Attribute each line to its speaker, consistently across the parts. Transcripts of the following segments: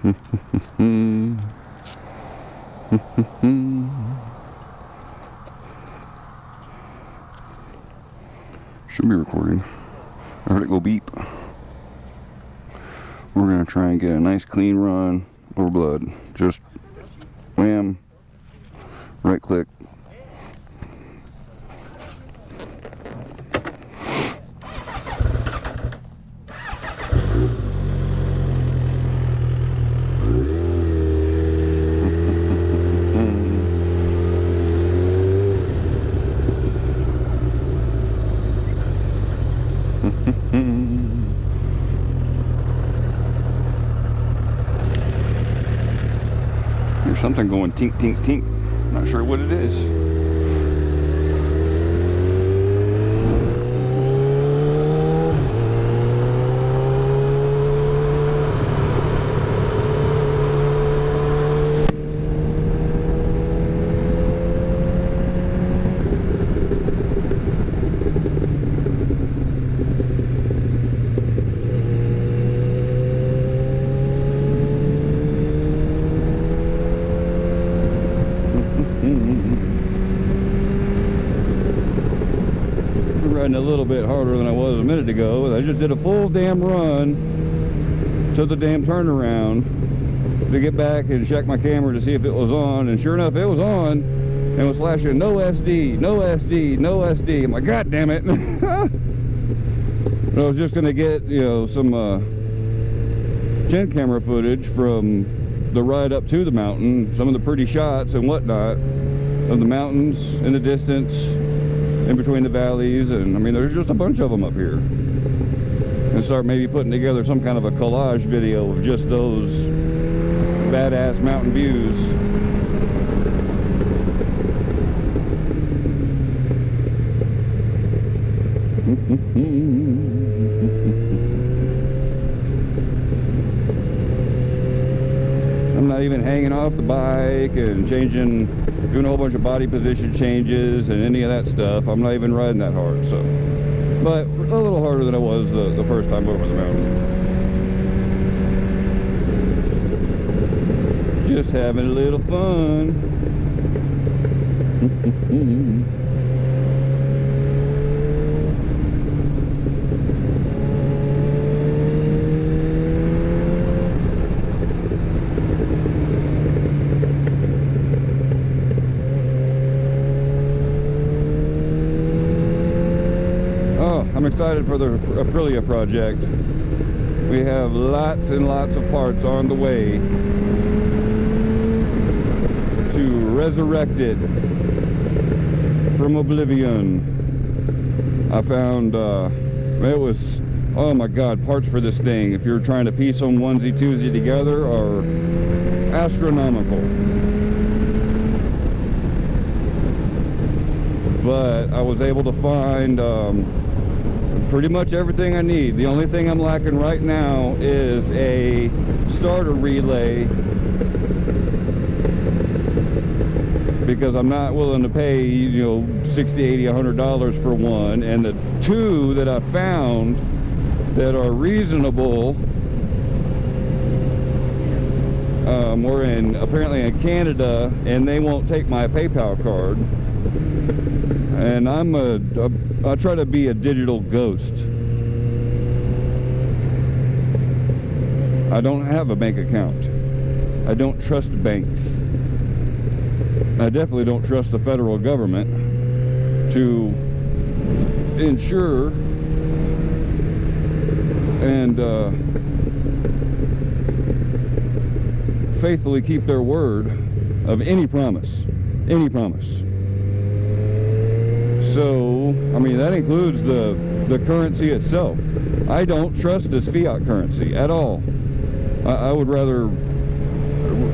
Speaker 1: Should be recording. I heard it go beep. We're gonna try and get a nice clean run over blood. Just wham, right click. There's something going tink, tink, tink. Not sure what it is. Riding a little bit harder than I was a minute ago. I just did a full damn run to the damn turnaround to get back and check my camera to see if it was on, and sure enough it was on and was flashing no SD, no SD, no SD. I'm like, god damn it. I was just gonna get, you know, some chin camera footage from the ride up to the mountain, some of the pretty shots and whatnot of the mountains in the distance, in between the valleys, and I mean there's just a bunch of them up here, and start maybe putting together some kind of a collage video of just those badass mountain views. I'm not even hanging off the bike and doing a whole bunch of body position changes and any of that stuff. I'm not even riding that hard, so. But a little harder than I was the first time over the mountain. Just having a little fun. I'm excited for the Aprilia project. We have lots and lots of parts on the way to resurrect it from oblivion. I found, it was, oh my god, parts for this thing, if you're trying to piece them onesie twosie together, are astronomical. But I was able to find pretty much everything I need. The only thing I'm lacking right now is a starter relay, because I'm not willing to pay, you know, $60, $80, $100 for one. And the two that I found that are reasonable were apparently in Canada, and they won't take my PayPal card. And I try to be a digital ghost. I don't have a bank account. I don't trust banks. I definitely don't trust the federal government to insure and faithfully keep their word of any promise. Any promise. So, I mean, that includes the currency itself. I don't trust this fiat currency at all. I would rather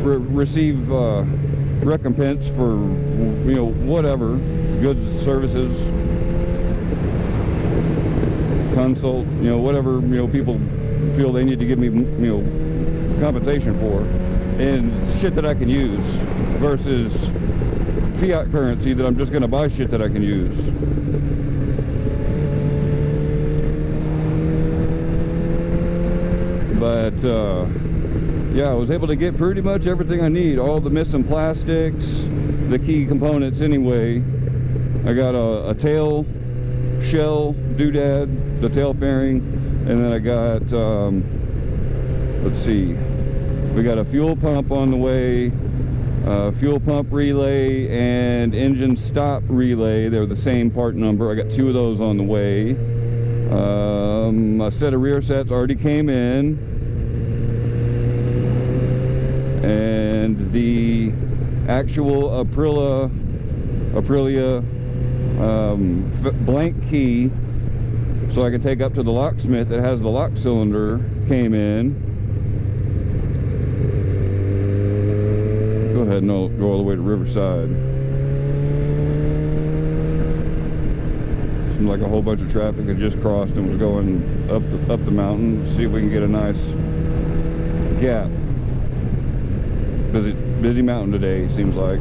Speaker 1: receive recompense for, you know, whatever, goods, services, consult, you know, whatever, you know, people feel they need to give me, you know, compensation for, and shit that I can use, versus fiat currency that I'm just going to buy shit that I can use. But yeah, I was able to get pretty much everything I need. All the missing plastics, the key components anyway. I got a tail shell doodad, the tail fairing, and then I got, let's see, we got a fuel pump on the way, fuel pump relay and engine stop relay. They're the same part number. I got 2 of those on the way. A set of rear sets already came in, and the actual Aprilia blank key, so I can take up to the locksmith that has the lock cylinder, came in. Go ahead and go all the way to Riverside. Seems like a whole bunch of traffic had just crossed and was going up the mountain. See if we can get a nice gap. Busy mountain today, seems like.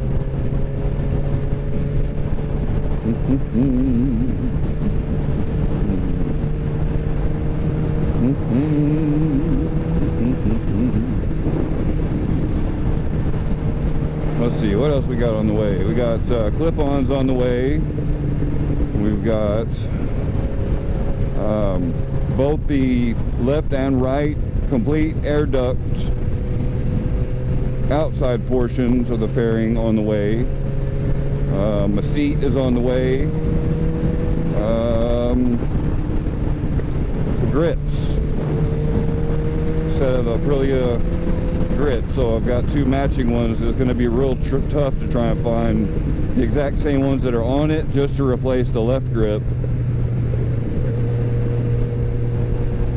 Speaker 1: Let's see, what else we got on the way? We got clip-ons on the way. We've got both the left and right complete air duct outside portions of the fairing on the way. My seat is on the way. Grips, set of Aprilia grips, so I've got 2 matching ones. It's going to be real tough to try and find the exact same ones that are on it just to replace the left grip.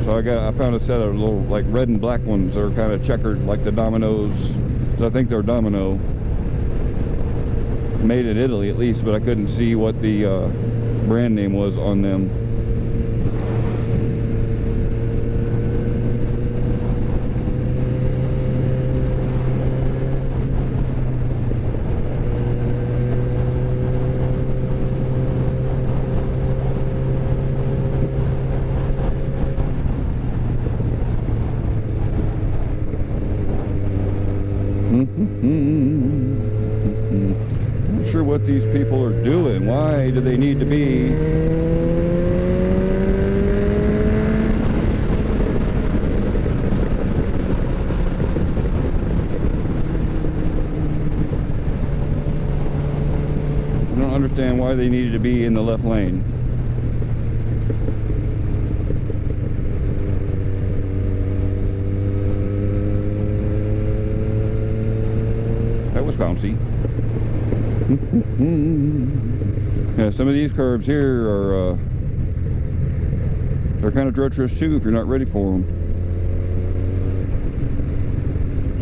Speaker 1: So I found a set of little like red and black ones that are kind of checkered like the Domino's. So I think they're Domino, made in Italy at least, but I couldn't see what the brand name was on them. Not sure what these people are doing. Why do they need to be? I don't understand why they needed to be in the left lane. Was bouncy. Yeah, some of these curves here are they're kind of treacherous too if you're not ready for them.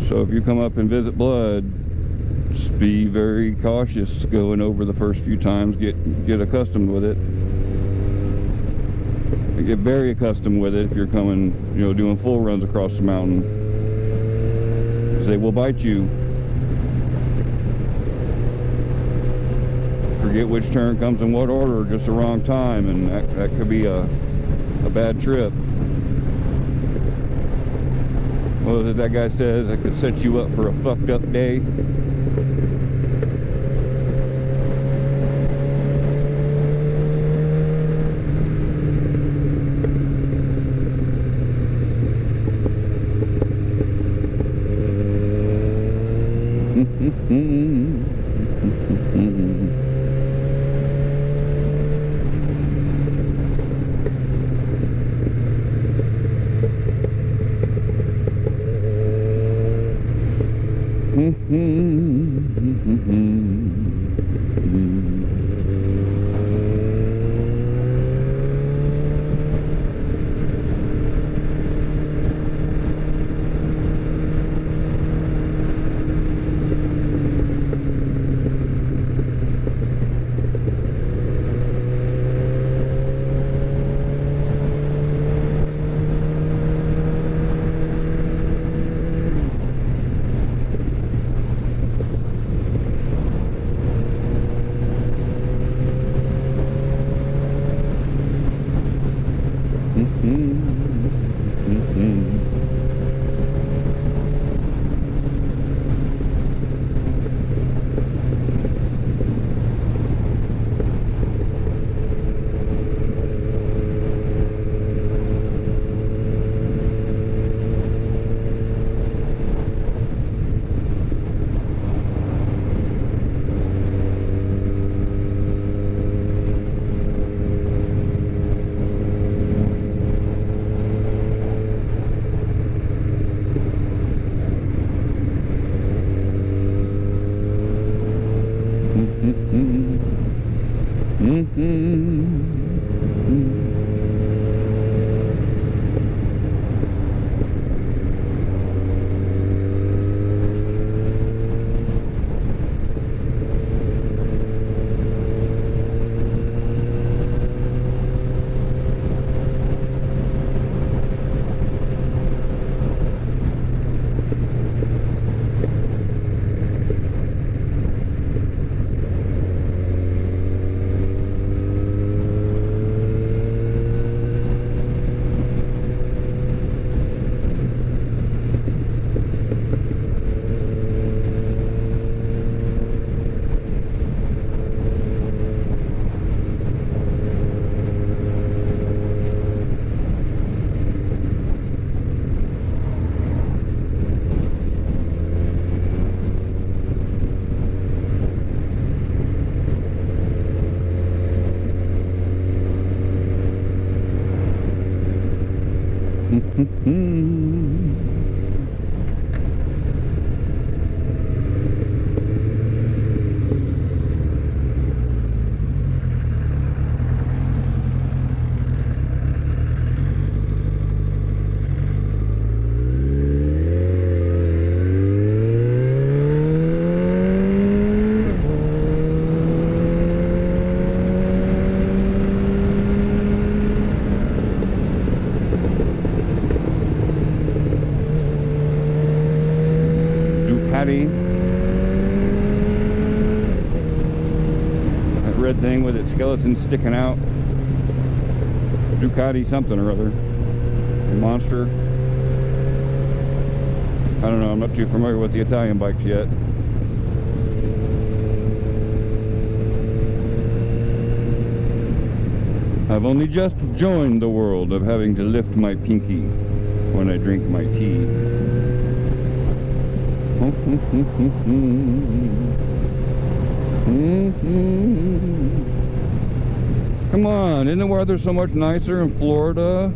Speaker 1: So if you come up and visit Blood, just be very cautious going over the first few times. Get accustomed with it. Get very accustomed with it if you're coming, you know, doing full runs across the mountain, because they will bite you. Forget which turn comes in what order, just the wrong time, and that could be a bad trip. What was it that guy says? That could set you up for a fucked up day. That red thing with its skeleton sticking out. Ducati something or other. Monster. I don't know, I'm not too familiar with the Italian bikes yet. I've only just joined the world of having to lift my pinky when I drink my tea. Come on, isn't the weather so much nicer in Florida?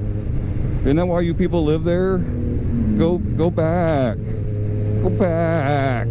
Speaker 1: Isn't that why you people live there? Go back. Go back.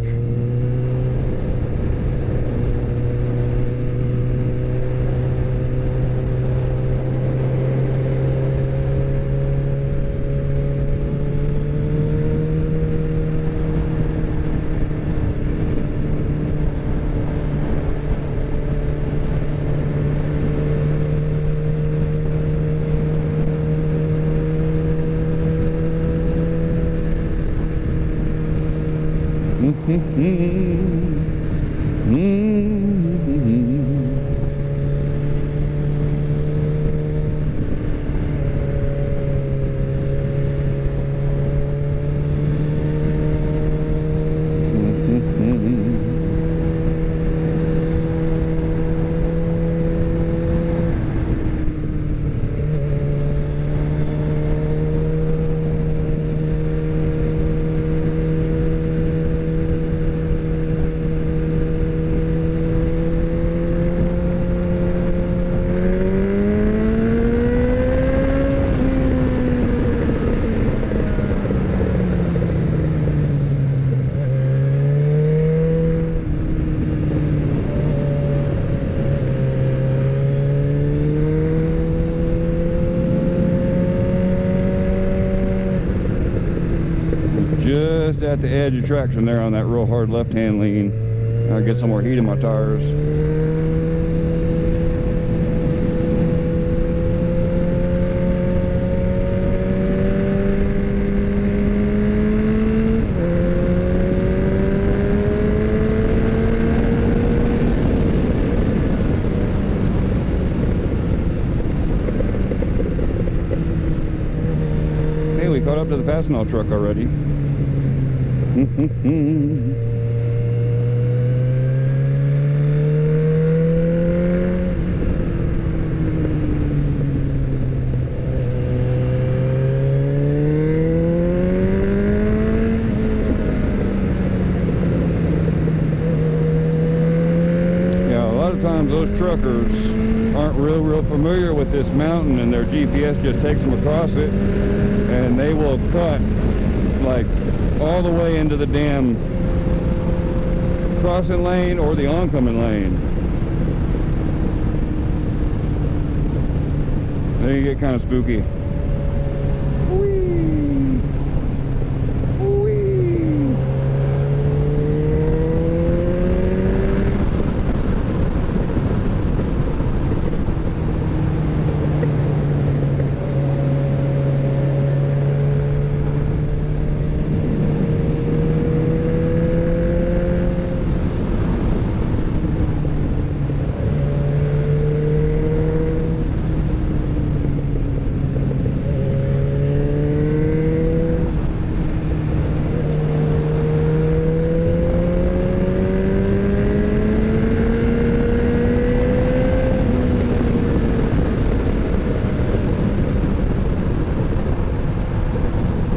Speaker 1: Just at the edge of traction there on that real hard left-hand lean. I'll get some more heat in my tires. Hey, we caught up to the Fastenal truck already. Sometimes those truckers aren't real familiar with this mountain, and their GPS just takes them across it, and they will cut like all the way into the damn crossing lane or the oncoming lane. They get kind of spooky. Whee! Whee!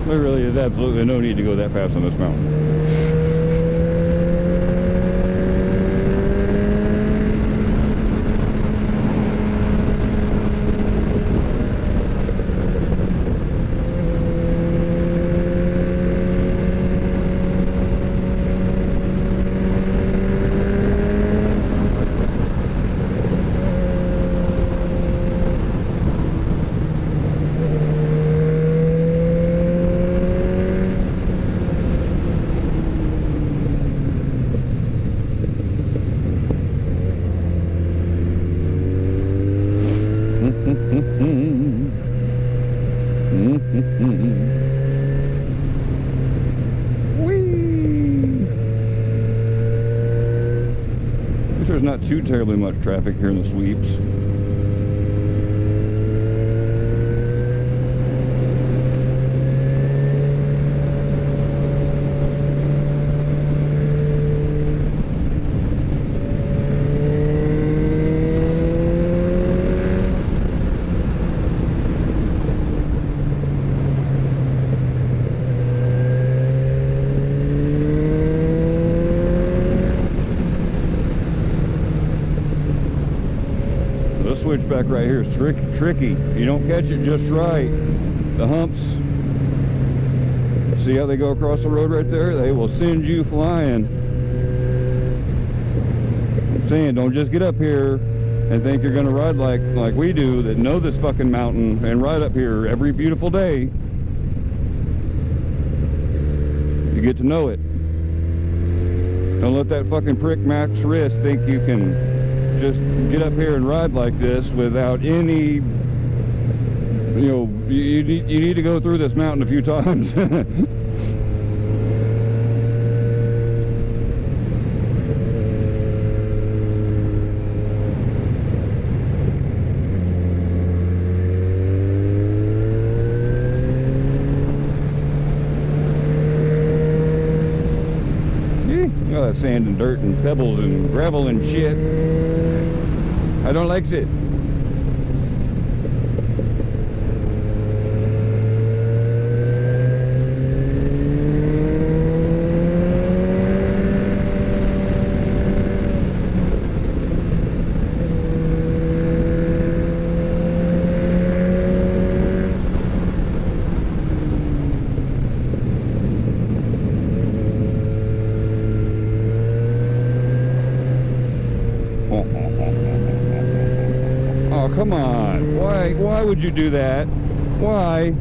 Speaker 1: There really is absolutely no need to go that fast on this mountain. There's not too terribly much traffic here in the sweeps. This switchback right here is tricky. You don't catch it just right. The humps, see how they go across the road right there? They will send you flying. I'm saying, don't just get up here and think you're gonna ride like we do that know this fucking mountain and ride up here every beautiful day. You get to know it. Don't let that fucking prick Max wrist think you can just get up here and ride like this without any, you know, you need to go through this mountain a few times. All that sand and dirt and pebbles and gravel and shit. I don't like it. Oh, come on. Why would you do that? Why?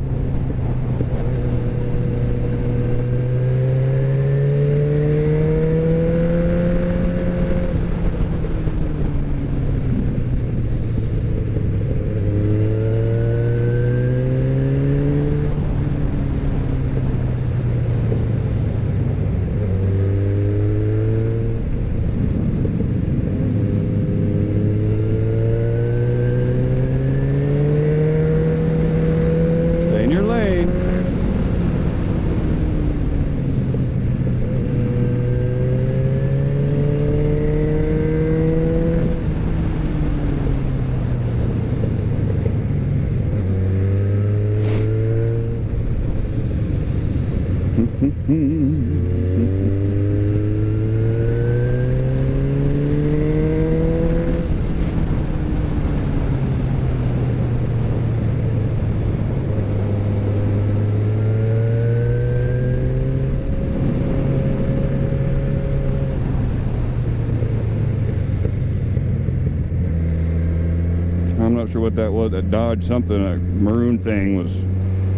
Speaker 1: I'm not sure what that was. That Dodge something, a maroon thing, was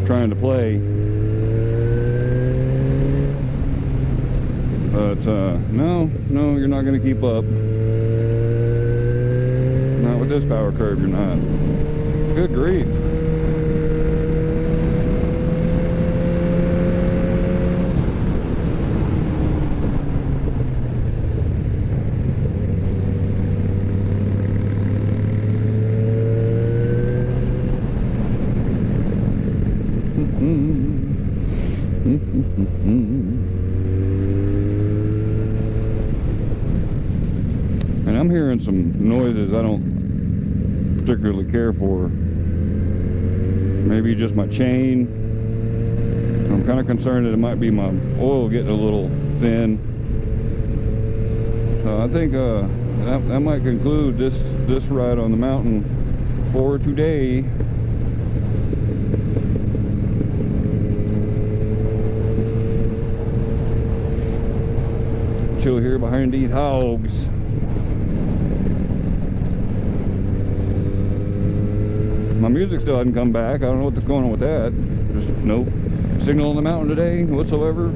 Speaker 1: trying to play. But no, you're not going to keep up. Not with this power curve, you're not. Good grief. And I'm hearing some noises I don't particularly care for. Maybe just my chain. I'm kind of concerned that it might be my oil getting a little thin. I think that might conclude this ride on the mountain for today. Chill here behind these hogs. My music still hasn't come back. I don't know what's going on with that. Just no signal on the mountain today whatsoever.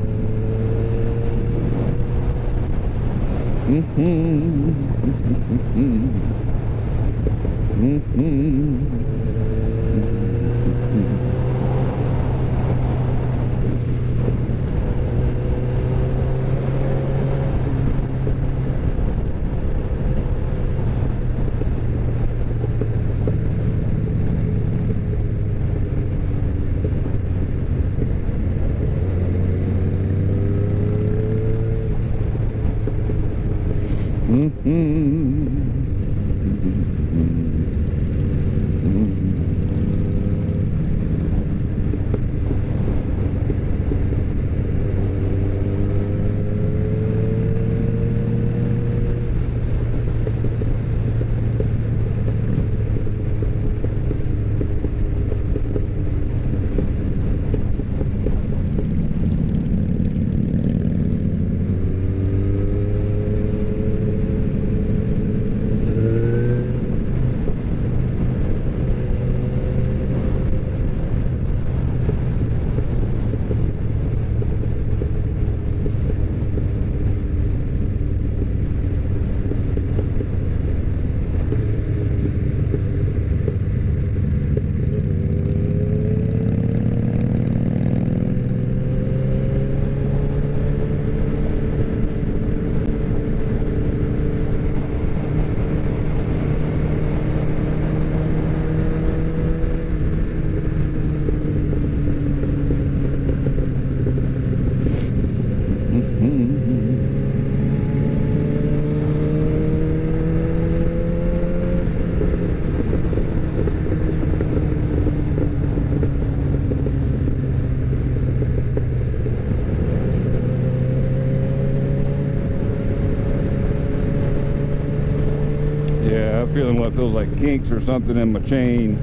Speaker 1: Feeling what feels like kinks or something in my chain.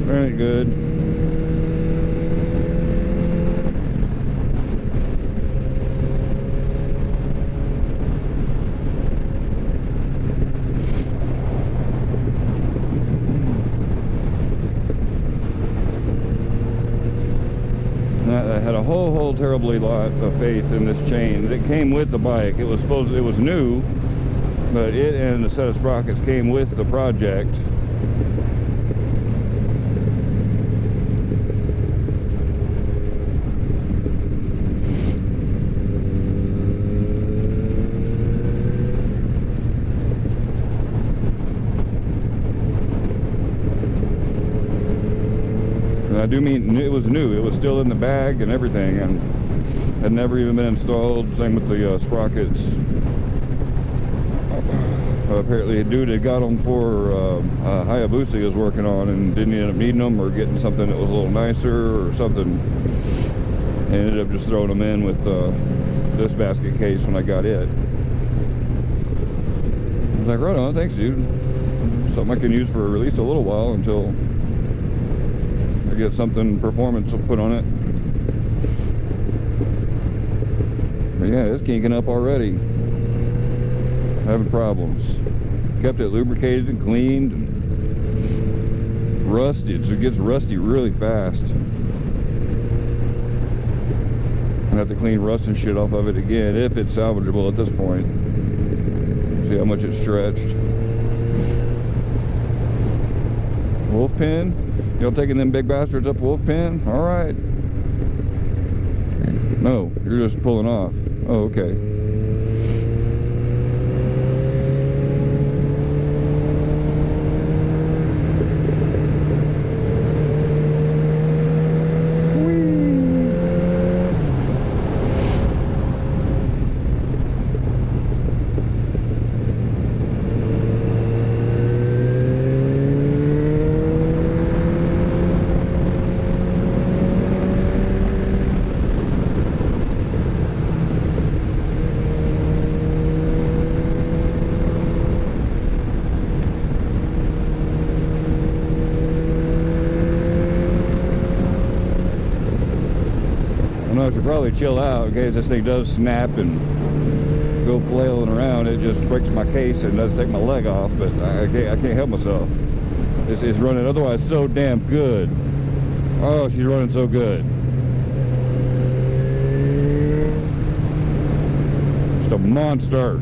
Speaker 1: That ain't good. I had a whole terribly lot of faith in this chain. It came with the bike. It was new. But it and a set of sprockets came with the project. And I do mean it was new. It was still in the bag and everything, and had never even been installed. Same with the sprockets. Apparently a dude had got them for Hayabusa he was working on and didn't end up needing them, or getting something that was a little nicer or something. Ended up just throwing them in with this basket case when I got it. I was like, right on, thanks dude. Something I can use for at least a little while until I get something performance put on it. But yeah, it's kinking up already. Having problems. kept it lubricated and cleaned and rusted, so it gets rusty really fast. I have to clean rust and shit off of it again if it's salvageable at this point. See how much it's stretched. Wolf pin, you know, taking them big bastards up wolf pin. All right. No, you're just pulling off. Oh, okay. I should probably chill out in case this thing does snap and go flailing around. It just breaks my case and does take my leg off, but I can't help myself. It's running otherwise so damn good. Oh, she's running so good. Just a monster.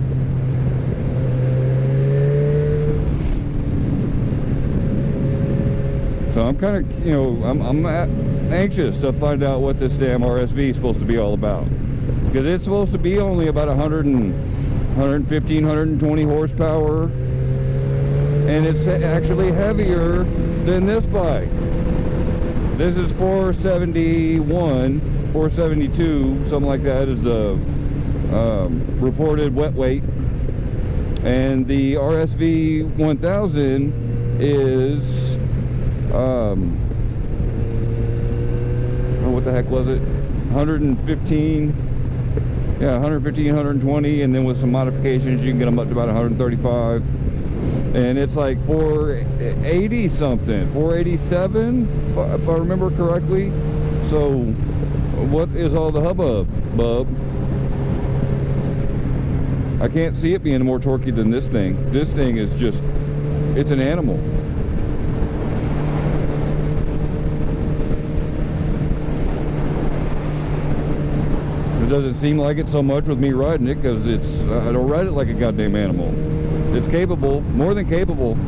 Speaker 1: So I'm kind of, you know, I'm anxious to find out what this damn RSV is supposed to be all about, because it's supposed to be only about 115, 120 horsepower, and it's actually heavier than this bike. This is 471, 472, something like that is the reported wet weight, and the RSV 1000 is what the heck was it? 115, yeah, 115, 120, and then with some modifications you can get them up to about 135, and it's like 480 something, 487 if I remember correctly. So what is all the hubbub, bub? I can't see it being more torquey than this thing. This thing is just, it's an animal. Doesn't seem like it so much with me riding it, because it's I don't ride it like a goddamn animal. It's capable, more than capable.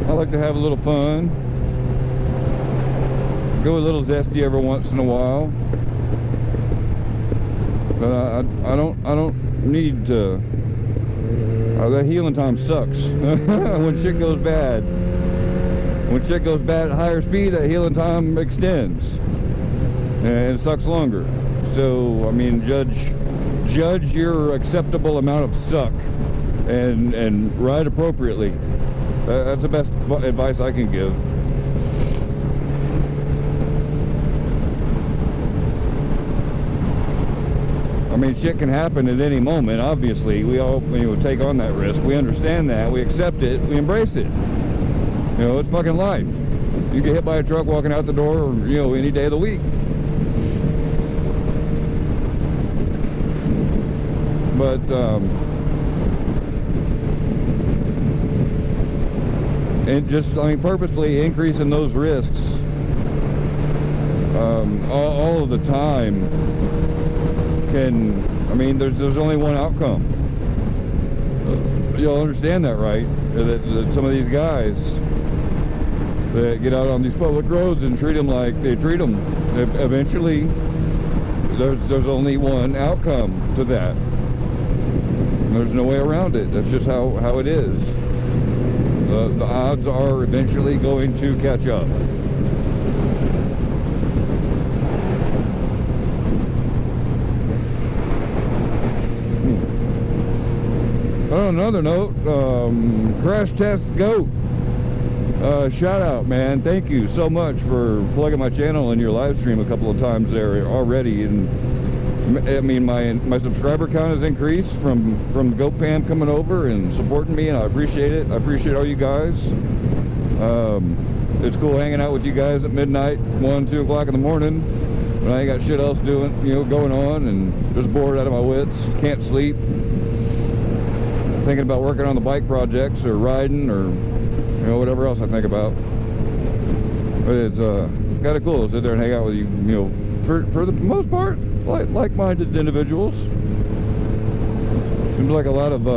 Speaker 1: I like to have a little fun, go a little zesty every once in a while, but I don't need to. That healing time sucks. When shit goes bad, when shit goes bad at higher speed, that healing time extends and it sucks longer. So I mean, judge your acceptable amount of suck and ride appropriately. That's the best advice I can give. I mean, shit can happen at any moment, obviously. We all, you know, take on that risk. We understand that. We accept it. We embrace it. You know, it's fucking life. You get hit by a truck walking out the door, or, you know, any day of the week. But, and just, I mean, purposely increasing those risks all of the time. I mean, there's only one outcome. You'll understand that, right? That some of these guys that get out on these public roads and treat them like they treat them, eventually there's only one outcome to that. There's no way around it. That's just how it is. The odds are eventually going to catch up. On another note, Crash Test Goat, shout out, man. Thank you so much for plugging my channel in your live stream a couple of times there already. And I mean, my subscriber count has increased from the Goat fam coming over and supporting me, and I appreciate it. I appreciate all you guys. it's cool hanging out with you guys at midnight, 1, 2 o'clock in the morning, when I ain't got shit else doing, going on, and just bored out of my wits, can't sleep, thinking about working on the bike projects or riding or whatever else I think about. But it's kind of cool to sit there and hang out with you, for the most part, like-minded individuals. Seems like a lot of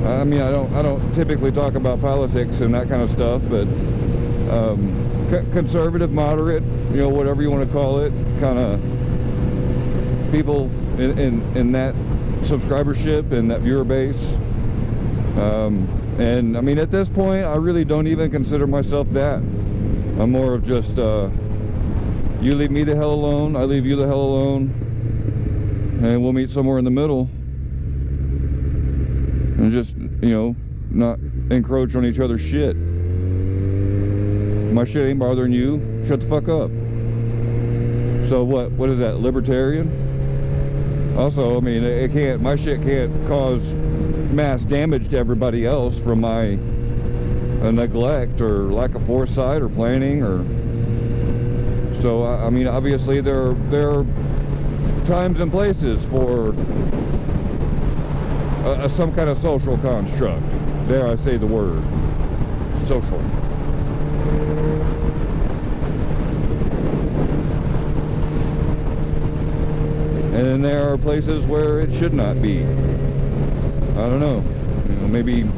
Speaker 1: I mean, I don't typically talk about politics and that kind of stuff, but conservative, moderate, whatever you want to call it, kind of people in that subscribership and that viewer base. And I mean, at this point, I really don't even consider myself that. I'm more of just, you leave me the hell alone, I leave you the hell alone, and we'll meet somewhere in the middle. And just, not encroach on each other's shit. My shit ain't bothering you, shut the fuck up. So what is that, libertarian? Also, I mean, my shit can't cause mass damage to everybody else from my neglect or lack of foresight or planning, or so I mean, obviously there are times and places for some kind of social construct. Dare I say the word social. And then there are places where it should not be. I don't know. Maybe.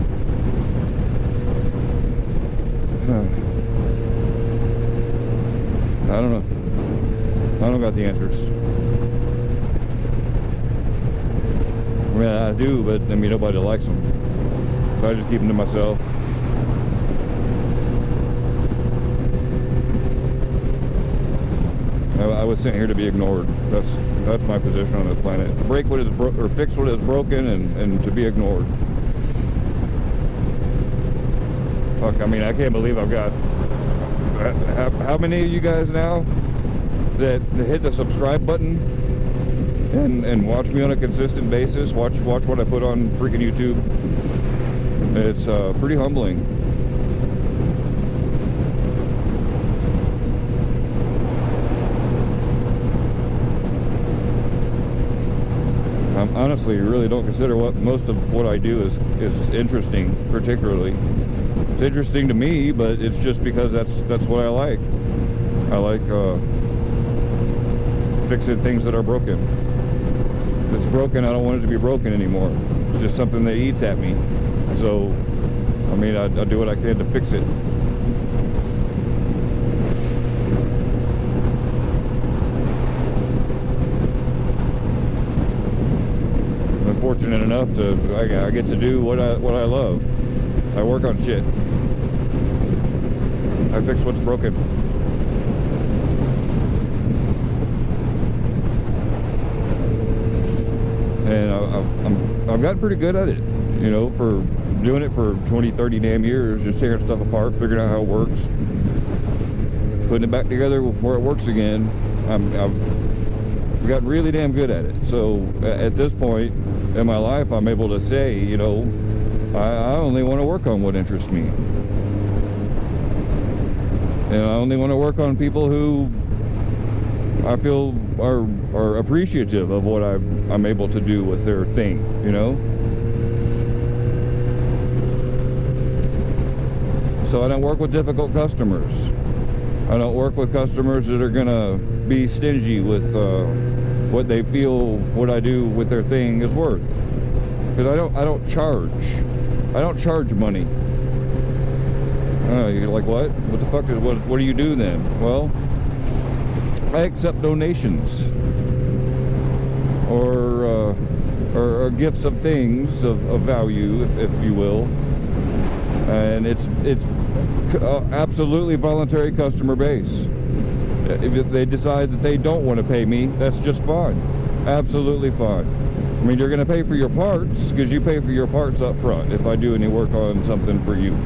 Speaker 1: I don't know. I don't got the answers. I mean, I do, but I mean, nobody likes them. So I just keep them to myself. I was sent here to be ignored. That's my position on this planet. Break what is or fix what is broken, and to be ignored. Fuck, I mean, I can't believe I've got how many of you guys now that hit the subscribe button and watch me on a consistent basis. Watch what I put on freaking YouTube. It's pretty humbling. I honestly really don't consider most of what I do is interesting, particularly. It's interesting to me, but it's just because that's what I like. I like fixing things that are broken. If it's broken, I don't want it to be broken anymore. It's just something that eats at me. So, I mean, I do what I can to fix it. I'm fortunate enough I get to do what I love. I work on shit. I fix what's broken. And I've gotten pretty good at it, for doing it for 20, 30 damn years, just tearing stuff apart, figuring out how it works, putting it back together where it works again. I've gotten really damn good at it. So at this point in my life, I'm able to say, I only want to work on what interests me. And I only want to work on people who I feel are appreciative of what I'm able to do with their thing, So I don't work with difficult customers. I don't work with customers that are gonna be stingy with what they feel what I do with their thing is worth. Because I don't charge. I don't charge money. You're like, what? What the fuck is what do you do then? Well, I accept donations or gifts of things of value, if you will, and it's absolutely voluntary customer base. If they decide that they don't want to pay me, that's just fine, absolutely fine. I mean, you're going to pay for your parts because you pay for your parts up front if I do any work on something for you.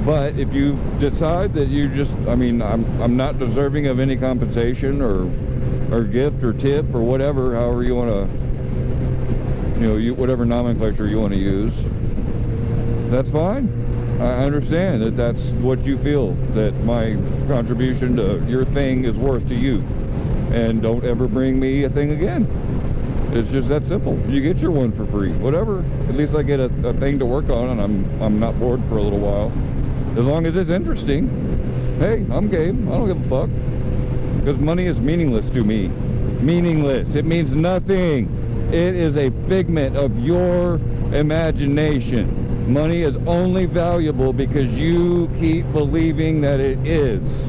Speaker 1: But if you decide that you just, I mean, I'm not deserving of any compensation or gift or tip or whatever, however you want to, whatever nomenclature you want to use, that's fine. I understand that that's what you feel, that my contribution to your thing is worth to you. And don't ever bring me a thing again. It's just that simple. You get your one for free, whatever. At least I get a thing to work on, and I'm not bored for a little while. As long as it's interesting, hey, I'm game. I don't give a fuck. Because money is meaningless to me. Meaningless. It means nothing. It is a figment of your imagination. Money is only valuable because you keep believing that it is.